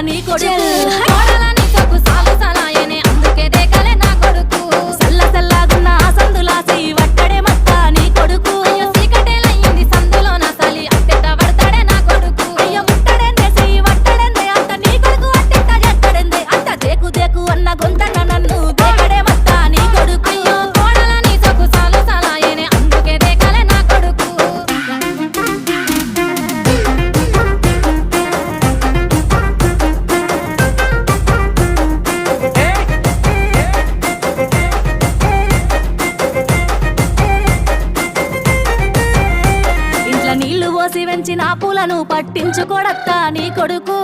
నీ కొడుకు అందుకే దేకలే నా కొడుకు సల్ల సల్లాగున్న సందులాసి వట్టడే మత్త నీ కొడుకు సీకటేలయ్యింది సందులో నా సలి అట్టెట్ట పడతాడే నా కొడుకు అయ్య ముట్టడెందే చెయ్యి వట్టడెందే అంత నీ కొడుకు అట్టెట్ట చేస్తాడెందే అంత దేకు దేకు అన్న గొంతన్న నన్ను దేకడే మత్త నీ కొడుకు అయ్యో కోడలని సొక్కు సాలు సలాయనే అందుకే దేకలే నా కొడుకు ఇంట్లో నీళ్లు పోసి వెంచిన పూలను పట్టించుకోడత్తా నీ కొడుకు